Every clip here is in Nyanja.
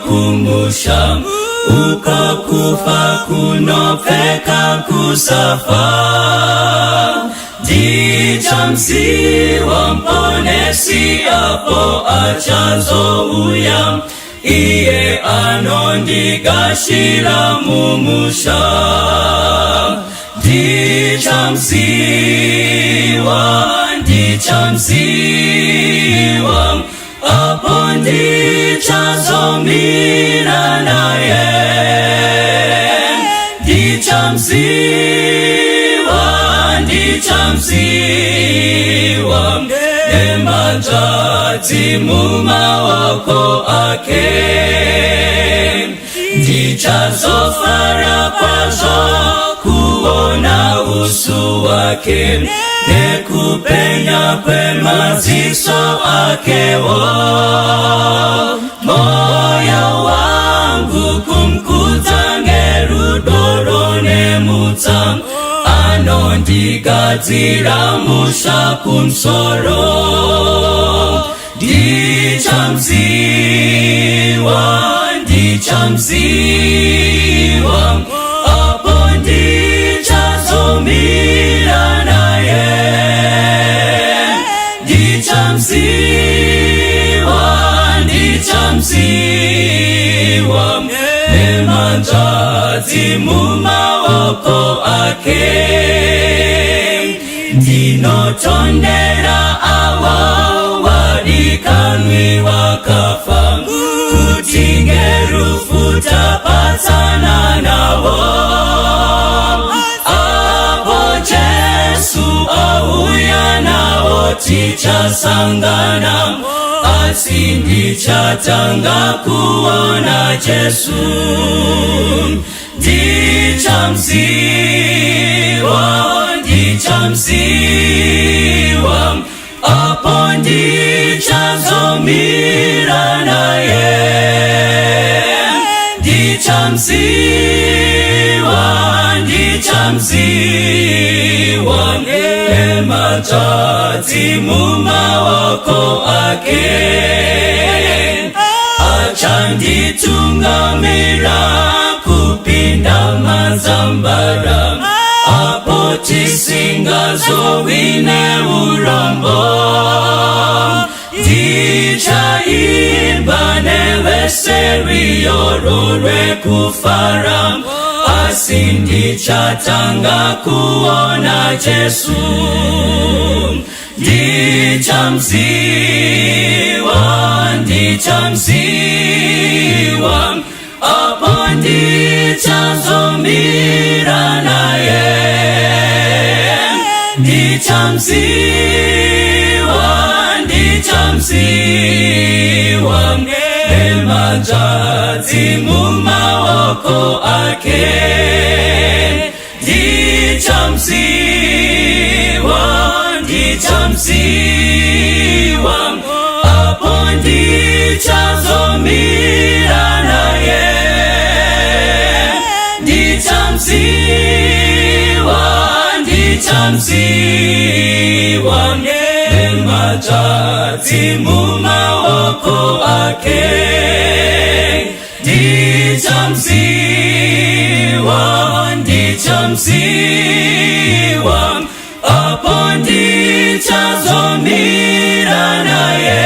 kumbusha uko kufa kunopeka kusafa. Dichamsi wamponesi apo achazo uya, iye anondigashira mumusha. Dichamsiwa apo ndichazo mira naye. Dichamsiwa emajati mumawako ake. Ndichazo fara kwazo kuona uso wake, nekupenya kwemaziso akewo. Moyo wangu kumkuta ngerudoro nemuta, anondigadzira musha kumsoro. Dichamsiwa apo ndichazomira naye. Dichamsiwa emanjati mumawoko ake. Ndinotondera awa wadikanwi wakafa, kutingerufuta patsana nawo. Apo Jesu auya nawo tichasangana, asi ndichatanga kuona Jesu. Dichamsiwa apo ndichazomira naye. Dichamsiwa emajati mumawoko ake. Achanditungamira kupinda mazambara, apo tisingazo wine urombo. Dichaimba neweseri yorore kufara, asi ndichatanga kuona Jesu. Dichamsiwa apo ndichazomira naye. Dichamsiwa emajati mumawoko ake. Dichamsiwa apo ndichazomira naye. Dichamsiwa emajati mumawoko ake. Dichamsiwa apo ndichazomira naye.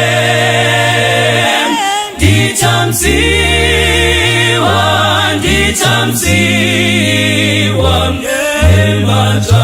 Dichamsiwa emajati